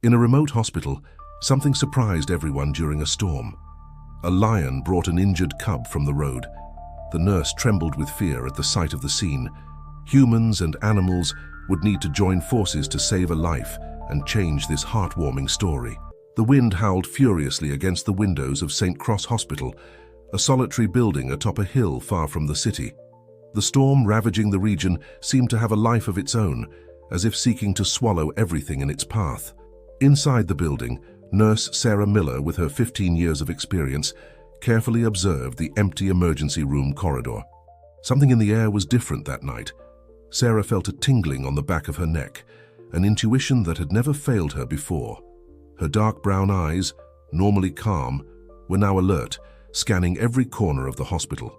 In a remote hospital, something surprised everyone during a storm. A lion brought an injured cub from the road. The nurse trembled with fear at the sight of the scene. Humans and animals would need to join forces to save a life and change this heartwarming story. The wind howled furiously against the windows of St. Cross Hospital, a solitary building atop a hill far from the city. The storm ravaging the region seemed to have a life of its own, as if seeking to swallow everything in its path. Inside the building, Nurse Sarah Miller, with her 15 years of experience, carefully observed the empty emergency room corridor. Something in the air was different that night. Sarah felt a tingling on the back of her neck, an intuition that had never failed her before. Her dark brown eyes, normally calm, were now alert, scanning every corner of the hospital.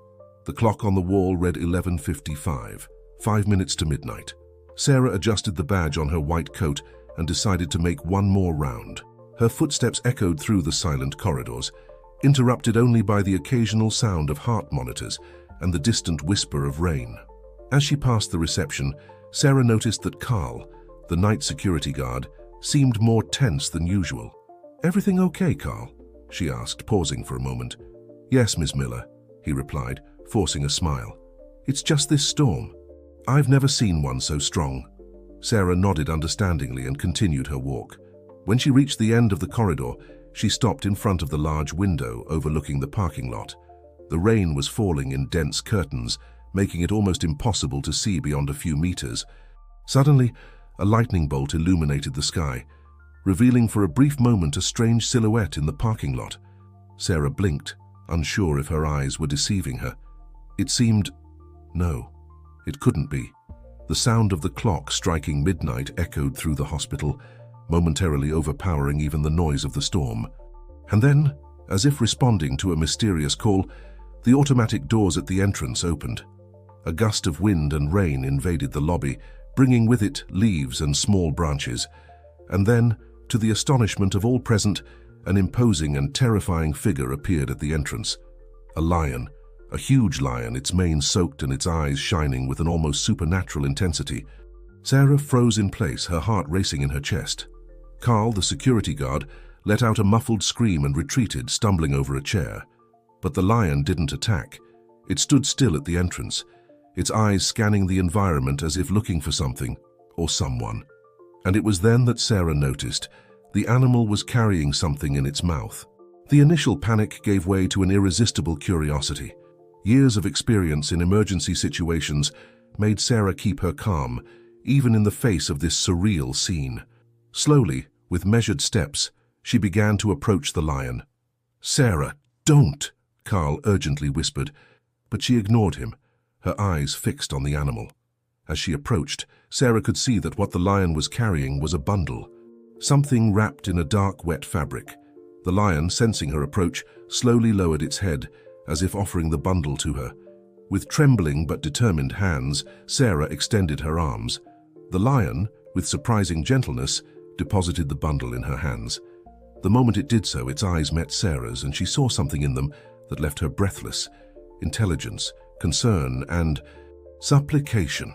The clock on the wall read 11:55, 5 minutes to midnight. Sarah adjusted the badge on her white coat and decided to make one more round. Her footsteps echoed through the silent corridors, interrupted only by the occasional sound of heart monitors and the distant whisper of rain. As she passed the reception, Sarah noticed that Carl, the night security guard, seemed more tense than usual. "Everything okay, Carl?" she asked, pausing for a moment. "Yes, Miss Miller," he replied, forcing a smile. "It's just this storm. I've never seen one so strong." Sarah nodded understandingly and continued her walk. When she reached the end of the corridor, she stopped in front of the large window overlooking the parking lot. The rain was falling in dense curtains, making it almost impossible to see beyond a few meters. Suddenly, a lightning bolt illuminated the sky, revealing for a brief moment a strange silhouette in the parking lot. Sarah blinked, unsure if her eyes were deceiving her. It seemed... no, it couldn't be. The sound of the clock striking midnight echoed through the hospital, momentarily overpowering even the noise of the storm. And then, as if responding to a mysterious call, the automatic doors at the entrance opened. A gust of wind and rain invaded the lobby, bringing with it leaves and small branches. And then, to the astonishment of all present, an imposing and terrifying figure appeared at the entrance. A lion, a huge lion, its mane soaked and its eyes shining with an almost supernatural intensity. Sarah froze in place, her heart racing in her chest. Carl, the security guard, let out a muffled scream and retreated, stumbling over a chair. But the lion didn't attack. It stood still at the entrance, its eyes scanning the environment as if looking for something or someone. And it was then that Sarah noticed the animal was carrying something in its mouth. The initial panic gave way to an irresistible curiosity. Years of experience in emergency situations made Sarah keep her calm, even in the face of this surreal scene. Slowly, with measured steps, she began to approach the lion. "Sarah, don't!" Carl urgently whispered, but she ignored him, her eyes fixed on the animal. As she approached, Sarah could see that what the lion was carrying was a bundle, something wrapped in a dark, wet fabric. The lion, sensing her approach, slowly lowered its head, as if offering the bundle to her. With trembling but determined hands, Sarah extended her arms. The lion, with surprising gentleness, deposited the bundle in her hands. The moment it did so, its eyes met Sarah's, and she saw something in them that left her breathless. Intelligence, concern, and supplication.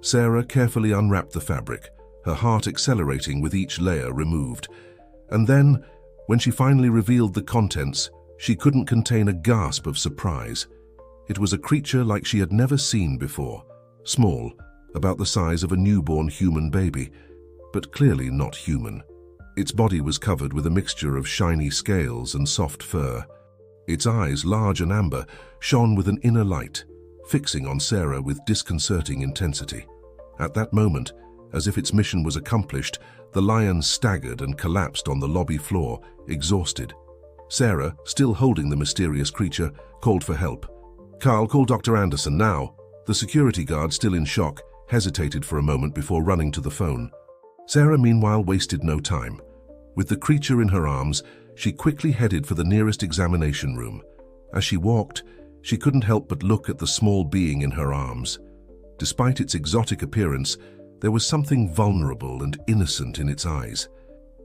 Sarah carefully unwrapped the fabric, her heart accelerating with each layer removed. And then, when she finally revealed the contents, she couldn't contain a gasp of surprise. It was a creature like she had never seen before, small, about the size of a newborn human baby, but clearly not human. Its body was covered with a mixture of shiny scales and soft fur. Its eyes, large and amber, shone with an inner light, fixing on Sarah with disconcerting intensity. At that moment, as if its mission was accomplished, the lion staggered and collapsed on the lobby floor, exhausted. Sarah, still holding the mysterious creature, called for help. "Carl, call Dr. Anderson now." The security guard, still in shock, hesitated for a moment before running to the phone. Sarah, meanwhile, wasted no time. With the creature in her arms, she quickly headed for the nearest examination room. As she walked, she couldn't help but look at the small being in her arms. Despite its exotic appearance, there was something vulnerable and innocent in its eyes.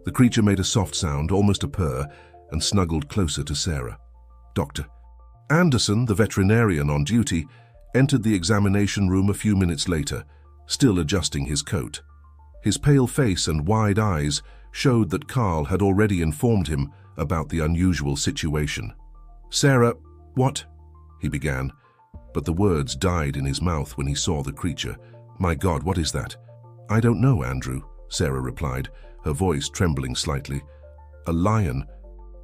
The creature made a soft sound, almost a purr, and snuggled closer to Sarah. Dr. Anderson, the veterinarian on duty, entered the examination room a few minutes later, still adjusting his coat. His pale face and wide eyes showed that Carl had already informed him about the unusual situation. "Sarah, what?" he began, but the words died in his mouth when he saw the creature. "My God, what is that?" "I don't know, Andrew," Sarah replied, her voice trembling slightly. "A lion.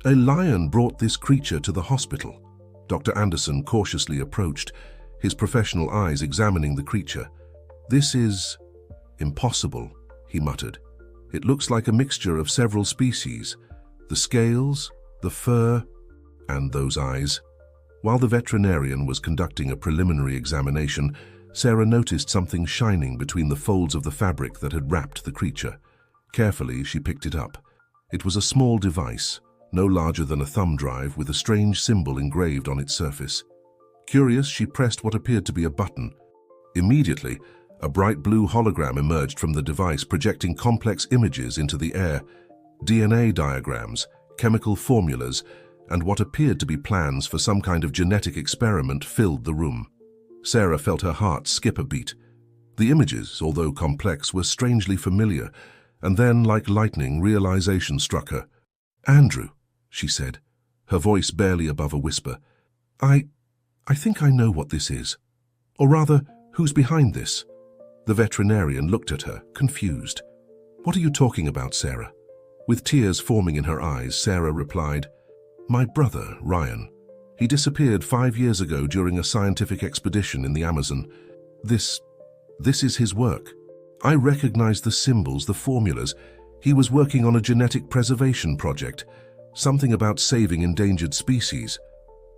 A lion brought this creature to the hospital." Dr. Anderson cautiously approached, his professional eyes examining the creature. "This is impossible," he muttered. "It looks like a mixture of several species. The scales, the fur, and those eyes." While the veterinarian was conducting a preliminary examination, Sarah noticed something shining between the folds of the fabric that had wrapped the creature. Carefully, she picked it up. It was a small device, no larger than a thumb drive, with a strange symbol engraved on its surface. Curious, she pressed what appeared to be a button. Immediately, a bright blue hologram emerged from the device, projecting complex images into the air. DNA diagrams, chemical formulas, and what appeared to be plans for some kind of genetic experiment filled the room. Sarah felt her heart skip a beat. The images, although complex, were strangely familiar, and then, like lightning, realization struck her. "Andrew," she said, her voice barely above a whisper, I think I know what this is. Or rather, who's behind this?" The veterinarian looked at her, confused. "What are you talking about, Sarah?" With tears forming in her eyes, Sarah replied, "My brother, Ryan. He disappeared 5 years ago during a scientific expedition in the Amazon. This is his work. I recognize the symbols, the formulas. He was working on a genetic preservation project, something about saving endangered species."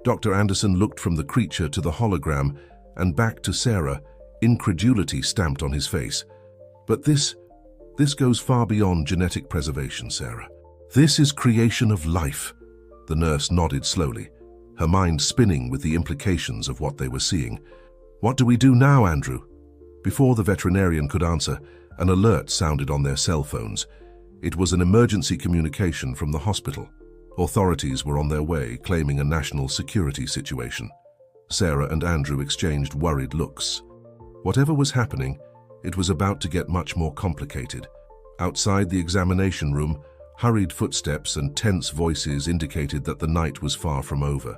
Dr. Anderson looked from the creature to the hologram and back to Sarah, incredulity stamped on his face. "But this goes far beyond genetic preservation, Sarah. This is creation of life." The nurse nodded slowly, her mind spinning with the implications of what they were seeing. "What do we do now, Andrew?" Before the veterinarian could answer, an alert sounded on their cell phones. It was an emergency communication from the hospital. Authorities were on their way, claiming a national security situation. Sarah and Andrew exchanged worried looks. Whatever was happening, it was about to get much more complicated. Outside the examination room, hurried footsteps and tense voices indicated that the night was far from over.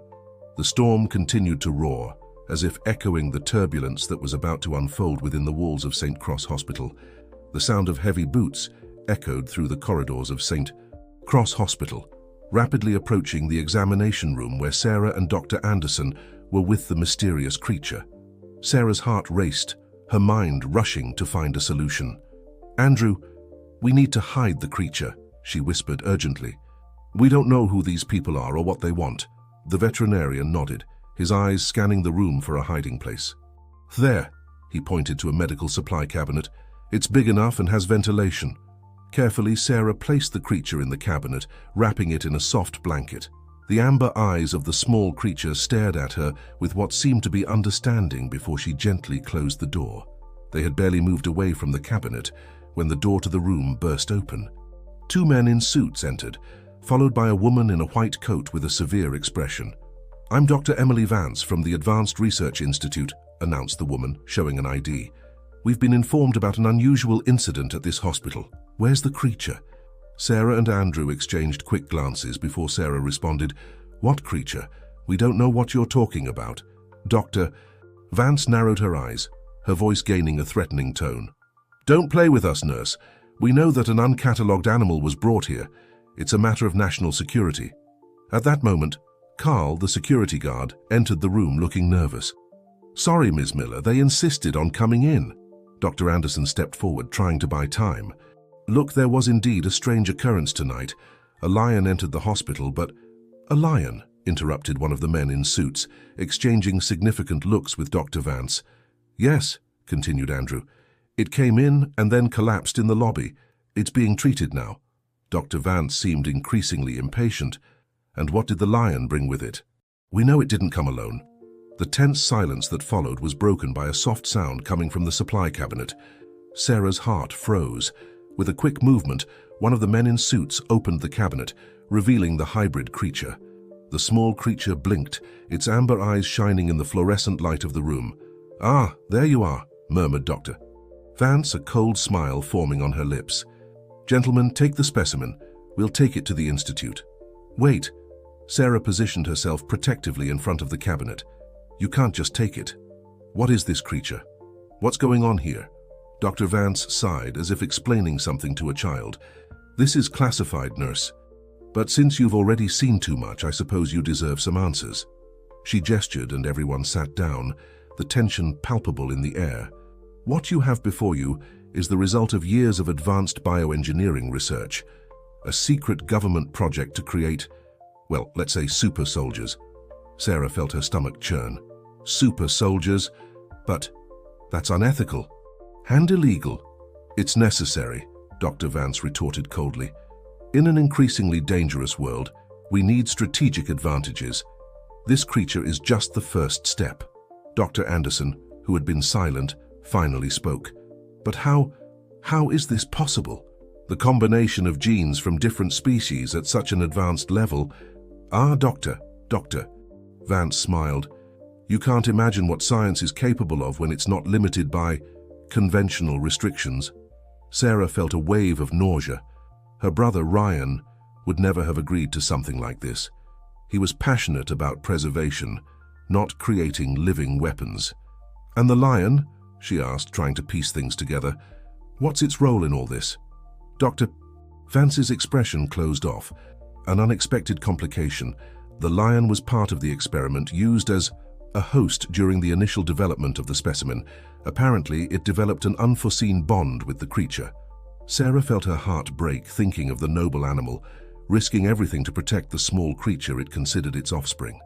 The storm continued to roar, as if echoing the turbulence that was about to unfold within the walls of St. Cross Hospital. The sound of heavy boots echoed through the corridors of St. Cross Hospital, rapidly approaching the examination room where Sarah and Dr. Anderson were with the mysterious creature. Sarah's heart raced, her mind rushing to find a solution. "Andrew, we need to hide the creature," she whispered urgently. "We don't know who these people are or what they want." The veterinarian nodded, his eyes scanning the room for a hiding place. "There," he pointed to a medical supply cabinet. "It's big enough and has ventilation." Carefully, Sarah placed the creature in the cabinet, wrapping it in a soft blanket. The amber eyes of the small creature stared at her with what seemed to be understanding before she gently closed the door. They had barely moved away from the cabinet when the door to the room burst open. 2 men in suits entered, followed by a woman in a white coat with a severe expression. "I'm Dr. Emily Vance from the Advanced Research Institute," announced the woman, showing an ID. "We've been informed about an unusual incident at this hospital. Where's the creature?" Sarah and Andrew exchanged quick glances before Sarah responded, "What creature? We don't know what you're talking about." "Doctor..." Vance narrowed her eyes, her voice gaining a threatening tone. "Don't play with us, nurse. We know that an uncatalogued animal was brought here. It's a matter of national security." At that moment, Carl, the security guard, entered the room looking nervous. "Sorry, Ms. Miller, they insisted on coming in." Dr. Anderson stepped forward, trying to buy time. "Look, there was indeed a strange occurrence tonight. A lion entered the hospital, but..." "A lion?" interrupted one of the men in suits, exchanging significant looks with Dr. Vance. "Yes," continued Andrew. "It came in and then collapsed in the lobby. It's being treated now." Dr. Vance seemed increasingly impatient. "And what did the lion bring with it?" "We know it didn't come alone." The tense silence that followed was broken by a soft sound coming from the supply cabinet. Sarah's heart froze. With a quick movement, one of the men in suits opened the cabinet, revealing the hybrid creature. The small creature blinked, its amber eyes shining in the fluorescent light of the room. "Ah, there you are," murmured Dr. Vance, a cold smile forming on her lips. Gentlemen, take the specimen. We'll take it to the institute. Wait. Sarah positioned herself protectively in front of the cabinet. You can't just take it. What is this creature? What's going on here? Dr. Vance sighed as if explaining something to a child. This is classified, nurse. But since you've already seen too much, I suppose you deserve some answers. She gestured and everyone sat down, the tension palpable in the air. What you have before you is the result of years of advanced bioengineering research, a secret government project to create, well, let's say super soldiers. Sarah felt her stomach churn. Super soldiers? But that's unethical and illegal. It's necessary, Dr. Vance retorted coldly. In an increasingly dangerous world, we need strategic advantages. This creature is just the first step. Dr. Anderson, who had been silent, finally spoke. But how is this possible? The combination of genes from different species at such an advanced level. Doctor. Vance smiled. You can't imagine what science is capable of when it's not limited by conventional restrictions. Sarah felt a wave of nausea. Her brother Ryan would never have agreed to something like this. He was passionate about preservation, not creating living weapons. And the lion? She asked, trying to piece things together. What's its role in all this? Dr. Vance's expression closed off. An unexpected complication. The lion was part of the experiment, used as a host during the initial development of the specimen. Apparently, it developed an unforeseen bond with the creature. Sarah felt her heart break thinking of the noble animal, risking everything to protect the small creature it considered its offspring.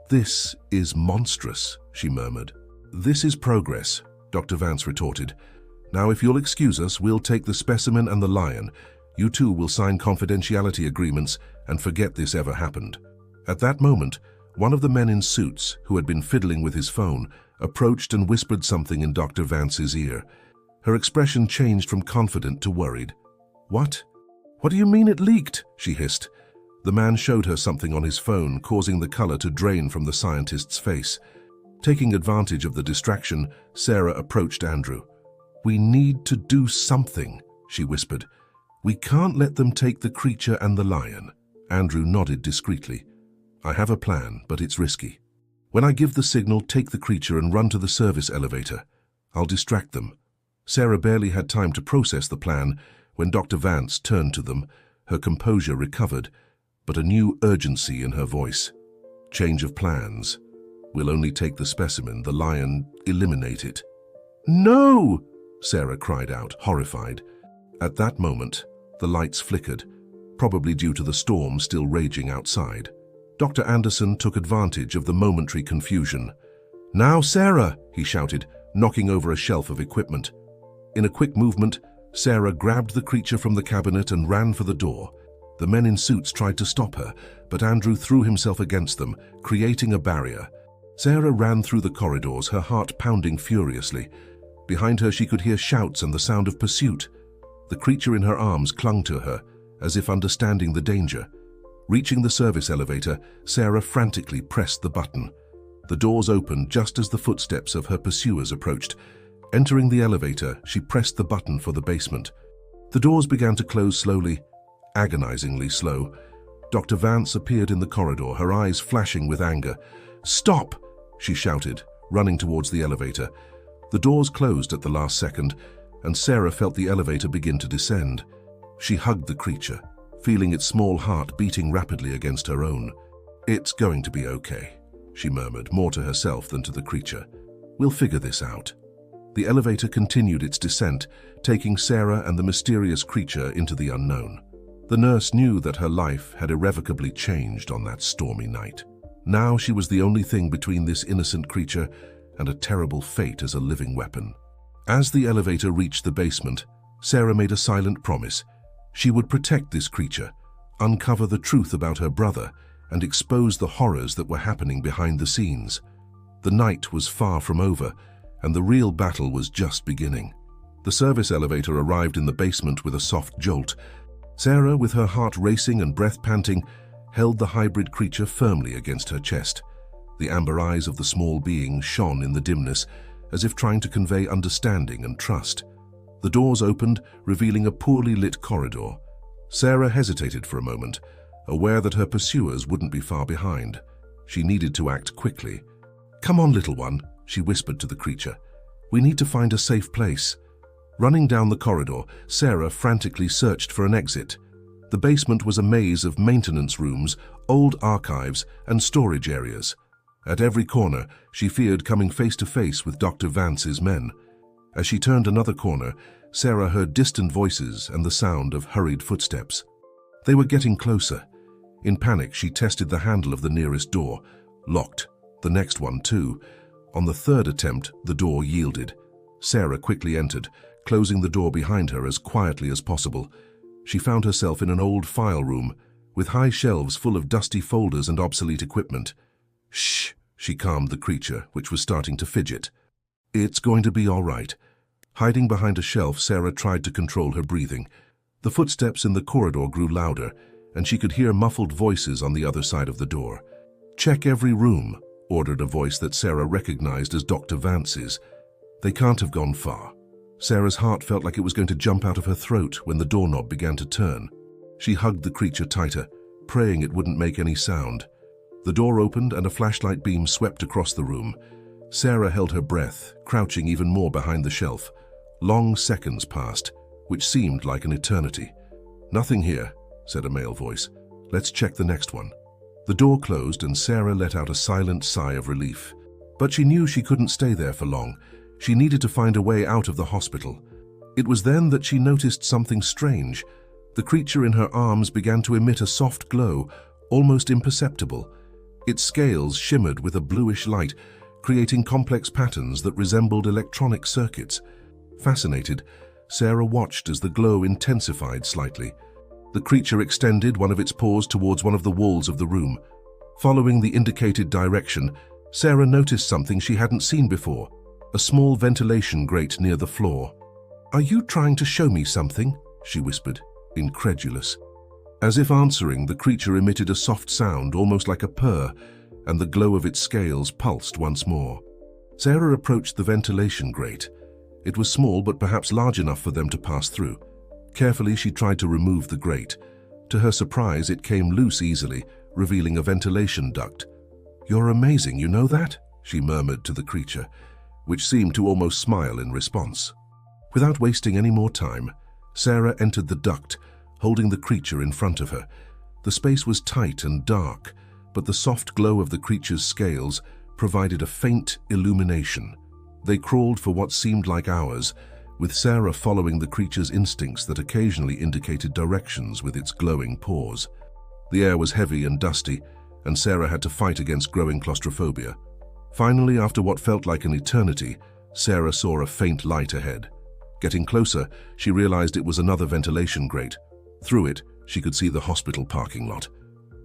This is monstrous, she murmured. This is progress, Dr. Vance retorted. Now, if you'll excuse us, we'll take the specimen and the lion. You two will sign confidentiality agreements and forget this ever happened. At that moment, one of the men in suits, who had been fiddling with his phone, approached and whispered something in Dr. Vance's ear. Her expression changed from confident to worried. What? What do you mean it leaked? She hissed. The man showed her something on his phone, causing the color to drain from the scientist's face. Taking advantage of the distraction, Sarah approached Andrew. We need to do something, she whispered. We can't let them take the creature and the lion. Andrew nodded discreetly. I have a plan, but it's risky. When I give the signal, take the creature and run to the service elevator. I'll distract them. Sarah barely had time to process the plan when Dr. Vance turned to them, her composure recovered, but a new urgency in her voice. Change of plans. We'll only take the specimen, the lion, eliminate it. No! Sarah cried out, horrified. At that moment, the lights flickered, probably due to the storm still raging outside. Dr. Anderson took advantage of the momentary confusion. Now, Sarah, he shouted, knocking over a shelf of equipment. In a quick movement, Sarah grabbed the creature from the cabinet and ran for the door. The men in suits tried to stop her, but Andrew threw himself against them, creating a barrier. Sarah ran through the corridors, her heart pounding furiously. Behind her she could hear shouts and the sound of pursuit. The creature in her arms clung to her, as if understanding the danger. Reaching the service elevator, Sarah frantically pressed the button. The doors opened just as the footsteps of her pursuers approached. Entering the elevator, she pressed the button for the basement. The doors began to close slowly, agonizingly slow. Dr. Vance appeared in the corridor, her eyes flashing with anger. Stop! She shouted, running towards the elevator. The doors closed at the last second, and Sarah felt the elevator begin to descend. She hugged the creature, feeling its small heart beating rapidly against her own. It's going to be okay, she murmured, more to herself than to the creature. We'll figure this out. The elevator continued its descent, taking Sarah and the mysterious creature into the unknown. The nurse knew that her life had irrevocably changed on that stormy night. Now she was the only thing between this innocent creature and a terrible fate as a living weapon. As the elevator reached the basement, Sarah made a silent promise. She would protect this creature, uncover the truth about her brother, and expose the horrors that were happening behind the scenes. The night was far from over, and the real battle was just beginning. The service elevator arrived in the basement with a soft jolt. Sarah, with her heart racing and breath panting, held the hybrid creature firmly against her chest. The amber eyes of the small being shone in the dimness, as if trying to convey understanding and trust. The doors opened, revealing a poorly lit corridor. Sarah hesitated for a moment, aware that her pursuers wouldn't be far behind. She needed to act quickly. "Come on, little one," she whispered to the creature. "We need to find a safe place." Running down the corridor, Sarah frantically searched for an exit. The basement was a maze of maintenance rooms, old archives, and storage areas. At every corner, she feared coming face to face with Dr. Vance's men. As she turned another corner, Sarah heard distant voices and the sound of hurried footsteps. They were getting closer. In panic, she tested the handle of the nearest door. Locked. The next one, too. On the third attempt, the door yielded. Sarah quickly entered, closing the door behind her as quietly as possible. She found herself in an old file room, with high shelves full of dusty folders and obsolete equipment. "Shh," she calmed the creature, which was starting to fidget. "It's going to be all right." Hiding behind a shelf, Sarah tried to control her breathing. The footsteps in the corridor grew louder, and she could hear muffled voices on the other side of the door. "Check every room," ordered a voice that Sarah recognized as Dr. Vance's. They can't have gone far. Sarah's heart felt like it was going to jump out of her throat when the doorknob began to turn. She hugged the creature tighter, praying it wouldn't make any sound. The door opened and a flashlight beam swept across the room. Sarah held her breath, crouching even more behind the shelf. Long seconds passed, which seemed like an eternity. "Nothing here," said a male voice. "Let's check the next one." The door closed and Sarah let out a silent sigh of relief. But she knew she couldn't stay there for long. She needed to find a way out of the hospital. It was then that she noticed something strange. The creature in her arms began to emit a soft glow, almost imperceptible. Its scales shimmered with a bluish light, creating complex patterns that resembled electronic circuits. Fascinated, Sarah watched as the glow intensified slightly. The creature extended one of its paws towards one of the walls of the room. Following the indicated direction, Sarah noticed something she hadn't seen before, a small ventilation grate near the floor. "Are you trying to show me something?" she whispered, incredulous. As if answering, the creature emitted a soft sound, almost like a purr, and the glow of its scales pulsed once more. Sarah approached the ventilation grate. It was small, but perhaps large enough for them to pass through. Carefully, she tried to remove the grate. To her surprise, it came loose easily, revealing a ventilation duct. "You're amazing, you know that?" she murmured to the creature, which seemed to almost smile in response. Without wasting any more time, Sarah entered the duct, holding the creature in front of her. The space was tight and dark, but the soft glow of the creature's scales provided a faint illumination. They crawled for what seemed like hours, with Sarah following the creature's instincts that occasionally indicated directions with its glowing paws. The air was heavy and dusty, and Sarah had to fight against growing claustrophobia. Finally, after what felt like an eternity, Sarah saw a faint light ahead. Getting closer, she realized it was another ventilation grate. Through it, she could see the hospital parking lot.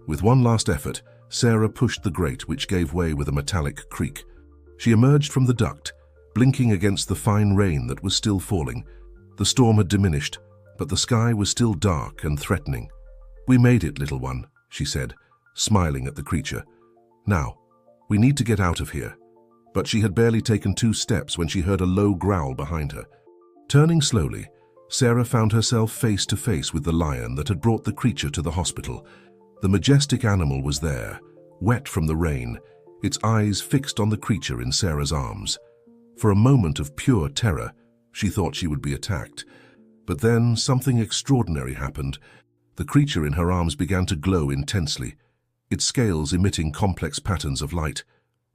With one last effort, Sarah pushed the grate, which gave way with a metallic creak. She emerged from the duct, blinking against the fine rain that was still falling. The storm had diminished, but the sky was still dark and threatening. "We made it, little one," she said, smiling at the creature. "Now, we need to get out of here." But she had barely taken 2 steps when she heard a low growl behind her. Turning slowly, Sarah found herself face to face with the lion that had brought the creature to the hospital. The majestic animal was there, wet from the rain, its eyes fixed on the creature in Sarah's arms. For a moment of pure terror, she thought she would be attacked. But then something extraordinary happened. The creature in her arms began to glow intensely, its scales emitting complex patterns of light.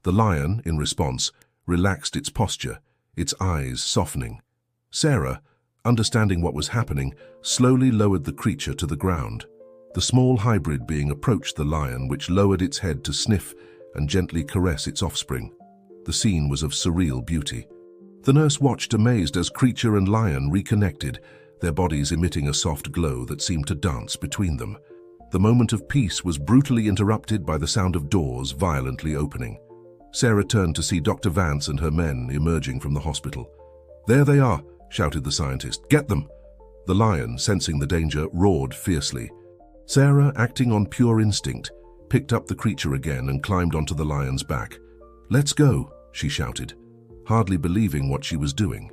The lion, in response, relaxed its posture, its eyes softening. Sarah, understanding what was happening, slowly lowered the creature to the ground. The small hybrid being approached the lion, which lowered its head to sniff and gently caress its offspring. The scene was of surreal beauty. The nurse watched amazed as creature and lion reconnected, their bodies emitting a soft glow that seemed to dance between them. The moment of peace was brutally interrupted by the sound of doors violently opening. Sarah turned to see Dr. Vance and her men emerging from the hospital. "There they are," shouted the scientist. "Get them!" The lion, sensing the danger, roared fiercely. Sarah, acting on pure instinct, picked up the creature again and climbed onto the lion's back. "Let's go," she shouted, hardly believing what she was doing.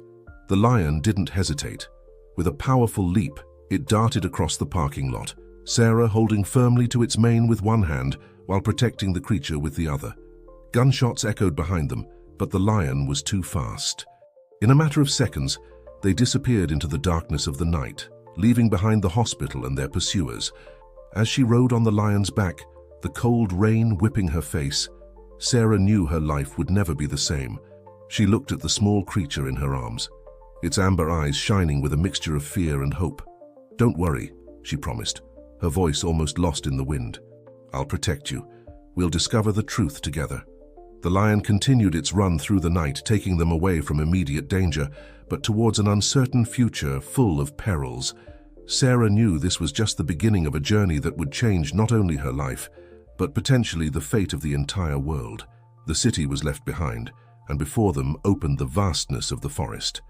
The lion didn't hesitate. With a powerful leap, it darted across the parking lot, Sarah holding firmly to its mane with one hand while protecting the creature with the other. Gunshots echoed behind them, but the lion was too fast. In a matter of seconds, they disappeared into the darkness of the night, leaving behind the hospital and their pursuers. As she rode on the lion's back, the cold rain whipping her face, Sarah knew her life would never be the same. She looked at the small creature in her arms, its amber eyes shining with a mixture of fear and hope. "Don't worry," she promised, her voice almost lost in the wind. "I'll protect you. We'll discover the truth together." The lion continued its run through the night, taking them away from immediate danger, but towards an uncertain future full of perils. Sarah knew this was just the beginning of a journey that would change not only her life, but potentially the fate of the entire world. The city was left behind, and before them opened the vastness of the forest.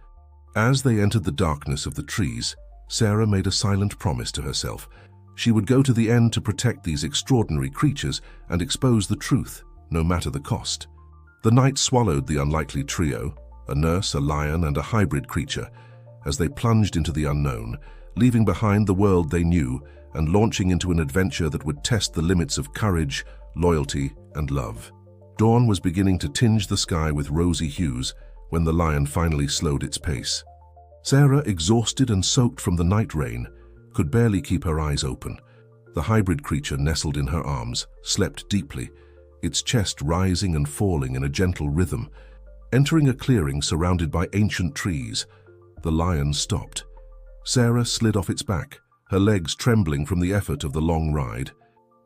As they entered the darkness of the trees, Sarah made a silent promise to herself. She would go to the end to protect these extraordinary creatures and expose the truth, no matter the cost. The night swallowed the unlikely trio, a nurse, a lion, and a hybrid creature, as they plunged into the unknown, leaving behind the world they knew and launching into an adventure that would test the limits of courage, loyalty, and love. Dawn was beginning to tinge the sky with rosy hues when the lion finally slowed its pace. Sarah, exhausted and soaked from the night rain, could barely keep her eyes open. The hybrid creature nestled in her arms, slept deeply, its chest rising and falling in a gentle rhythm. Entering a clearing surrounded by ancient trees, the lion stopped. Sarah slid off its back, her legs trembling from the effort of the long ride.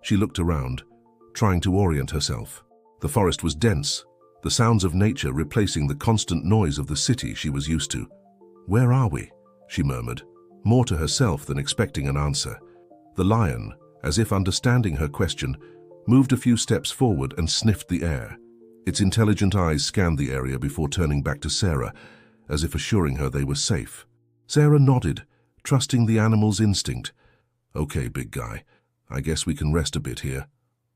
She looked around, trying to orient herself. The forest was dense, the sounds of nature replacing the constant noise of the city she was used to. "Where are we?" she murmured, more to herself than expecting an answer. The lion, as if understanding her question, moved a few steps forward and sniffed the air. Its intelligent eyes scanned the area before turning back to Sarah, as if assuring her they were safe. Sarah nodded, trusting the animal's instinct. "Okay, big guy, I guess we can rest a bit here."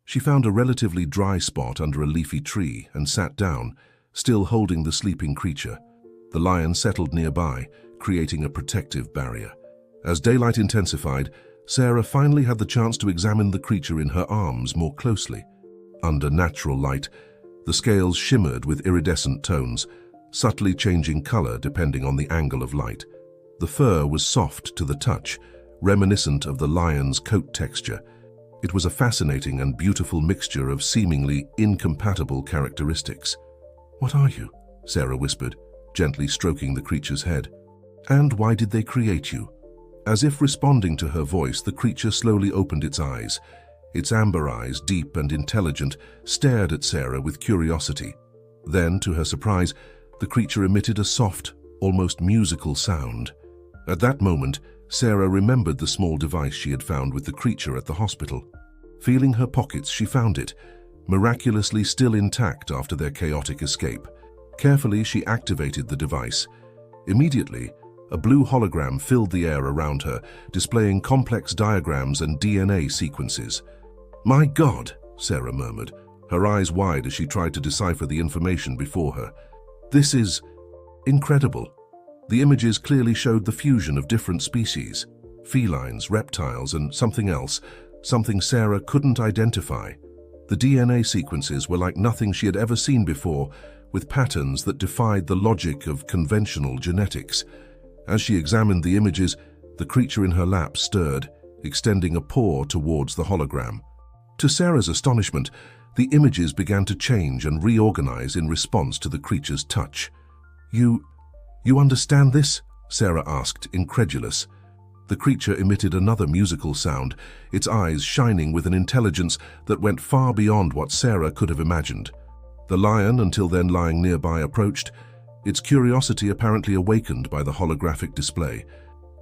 She found a relatively dry spot under a leafy tree and sat down, still holding the sleeping creature. The lion settled nearby, creating a protective barrier. As daylight intensified, Sarah finally had the chance to examine the creature in her arms more closely. Under natural light, the scales shimmered with iridescent tones, subtly changing color depending on the angle of light. The fur was soft to the touch, reminiscent of the lion's coat texture. It was a fascinating and beautiful mixture of seemingly incompatible characteristics. "What are you?" Sarah whispered, gently stroking the creature's head. "And why did they create you?" As if responding to her voice, the creature slowly opened its eyes. Its amber eyes, deep and intelligent, stared at Sarah with curiosity. Then, to her surprise, the creature emitted a soft, almost musical sound. At that moment, Sarah remembered the small device she had found with the creature at the hospital. Feeling her pockets, she found it, miraculously still intact after their chaotic escape. Carefully, she activated the device. Immediately, a blue hologram filled the air around her, displaying complex diagrams and DNA sequences. "My God," Sarah murmured, her eyes wide as she tried to decipher the information before her. "This is incredible." The images clearly showed the fusion of different species, felines, reptiles, and something else, something Sarah couldn't identify. The DNA sequences were like nothing she had ever seen before, with patterns that defied the logic of conventional genetics. As she examined the images, the creature in her lap stirred, extending a paw towards the hologram. To Sarah's astonishment, the images began to change and reorganize in response to the creature's touch. You understand this?" Sarah asked, incredulous. The creature emitted another musical sound, its eyes shining with an intelligence that went far beyond what Sarah could have imagined. The lion, until then lying nearby, approached, its curiosity apparently awakened by the holographic display.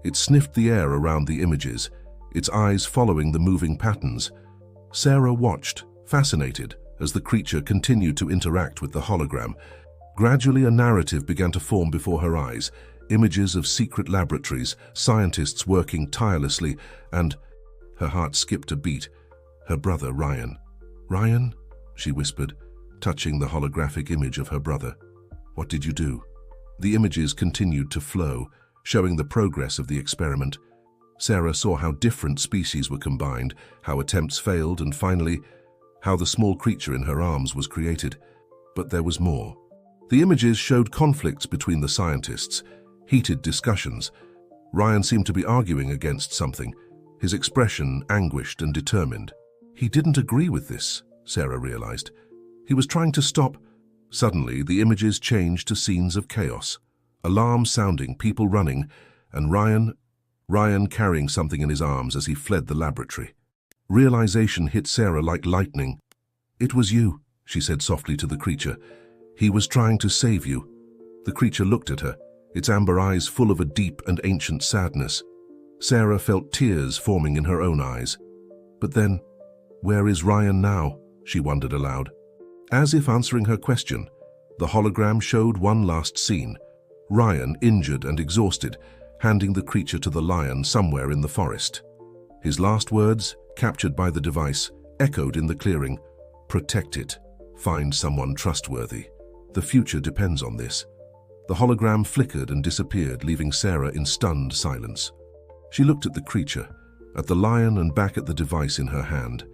It sniffed the air around the images, its eyes following the moving patterns. Sarah watched, fascinated, as the creature continued to interact with the hologram. Gradually, a narrative began to form before her eyes, images of secret laboratories, scientists working tirelessly, and her heart skipped a beat. Her brother, Ryan. "Ryan?" she whispered, touching the holographic image of her brother. "What did you do?" The images continued to flow, showing the progress of the experiment. Sarah saw how different species were combined, how attempts failed, and finally, how the small creature in her arms was created. But there was more. The images showed conflicts between the scientists, heated discussions. Ryan seemed to be arguing against something, his expression anguished and determined. He didn't agree with this, Sarah realized. He was trying to stop. Suddenly, the images changed to scenes of chaos. Alarms sounding, people running, and Ryan carrying something in his arms as he fled the laboratory. Realization hit Sarah like lightning. "It was you," she said softly to the creature. "He was trying to save you." The creature looked at her, its amber eyes full of a deep and ancient sadness. Sarah felt tears forming in her own eyes. But then, where is Ryan now? She wondered aloud. As if answering her question, the hologram showed one last scene. Ryan, injured and exhausted, handing the creature to the lion somewhere in the forest. His last words, captured by the device, echoed in the clearing. "Protect it. Find someone trustworthy. The future depends on this." The hologram flickered and disappeared, leaving Sarah in stunned silence. She looked at the creature, at the lion and back at the device in her hand.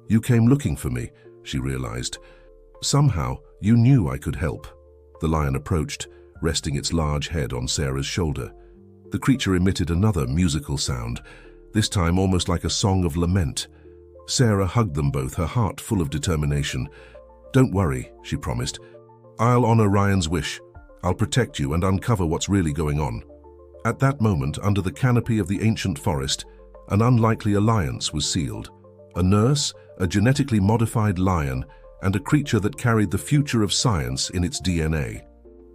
"You came looking for me," she realized. "Somehow, you knew I could help." The lion approached, resting its large head on Sarah's shoulder. The creature emitted another musical sound, this time almost like a song of lament. Sarah hugged them both, her heart full of determination. "Don't worry," she promised. "I'll honor Ryan's wish. I'll protect you and uncover what's really going on." At that moment, under the canopy of the ancient forest, an unlikely alliance was sealed. A nurse, a genetically modified lion, and a creature that carried the future of science in its DNA.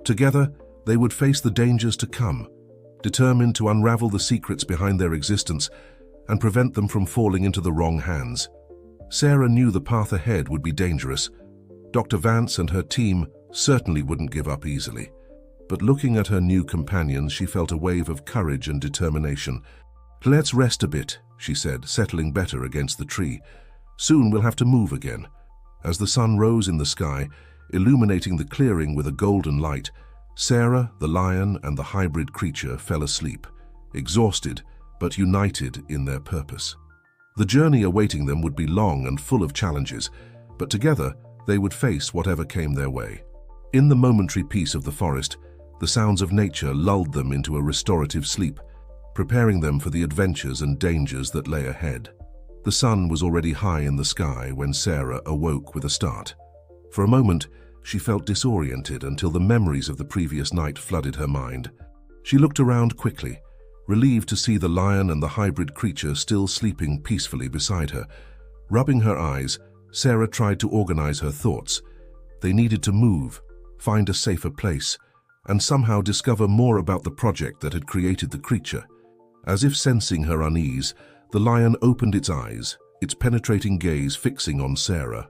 Together, they would face the dangers to come, determined to unravel the secrets behind their existence and prevent them from falling into the wrong hands. Sarah knew the path ahead would be dangerous. Dr. Vance and her team certainly wouldn't give up easily. But looking at her new companions, she felt a wave of courage and determination. "Let's rest a bit," she said, settling better against the tree. "Soon we'll have to move again." As the sun rose in the sky, illuminating the clearing with a golden light, Sarah, the lion, and the hybrid creature fell asleep, exhausted but united in their purpose. The journey awaiting them would be long and full of challenges, but together they would face whatever came their way. In the momentary peace of the forest, the sounds of nature lulled them into a restorative sleep, preparing them for the adventures and dangers that lay ahead. The sun was already high in the sky when Sarah awoke with a start. For a moment, she felt disoriented until the memories of the previous night flooded her mind. She looked around quickly, relieved to see the lion and the hybrid creature still sleeping peacefully beside her. Rubbing her eyes, Sarah tried to organize her thoughts. They needed to move, find a safer place, and somehow discover more about the project that had created the creature. As if sensing her unease, the lion opened its eyes, its penetrating gaze fixing on Sarah.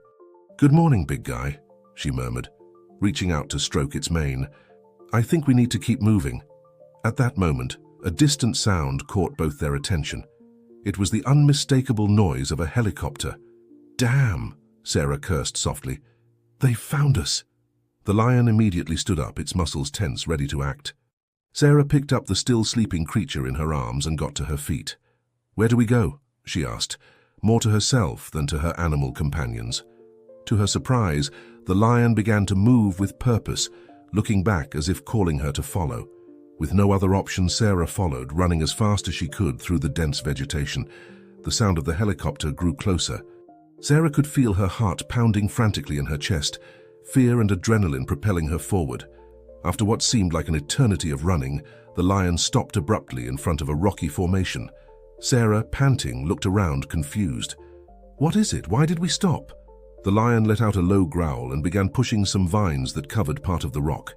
"Good morning, big guy," she murmured, reaching out to stroke its mane. "I think we need to keep moving." At that moment, a distant sound caught both their attention. It was the unmistakable noise of a helicopter. "Damn," Sarah cursed softly. "They found us." The lion immediately stood up, its muscles tense, ready to act. Sarah picked up the still sleeping creature in her arms and got to her feet. "Where do we go?" she asked, more to herself than to her animal companions. To her surprise, the lion began to move with purpose, looking back as if calling her to follow. With no other option, Sarah followed, running as fast as she could through the dense vegetation. The sound of the helicopter grew closer. Sarah could feel her heart pounding frantically in her chest, fear and adrenaline propelling her forward. After what seemed like an eternity of running, the lion stopped abruptly in front of a rocky formation. Sarah, panting, looked around, confused. "What is it? Why did we stop?" The lion let out a low growl and began pushing some vines that covered part of the rock.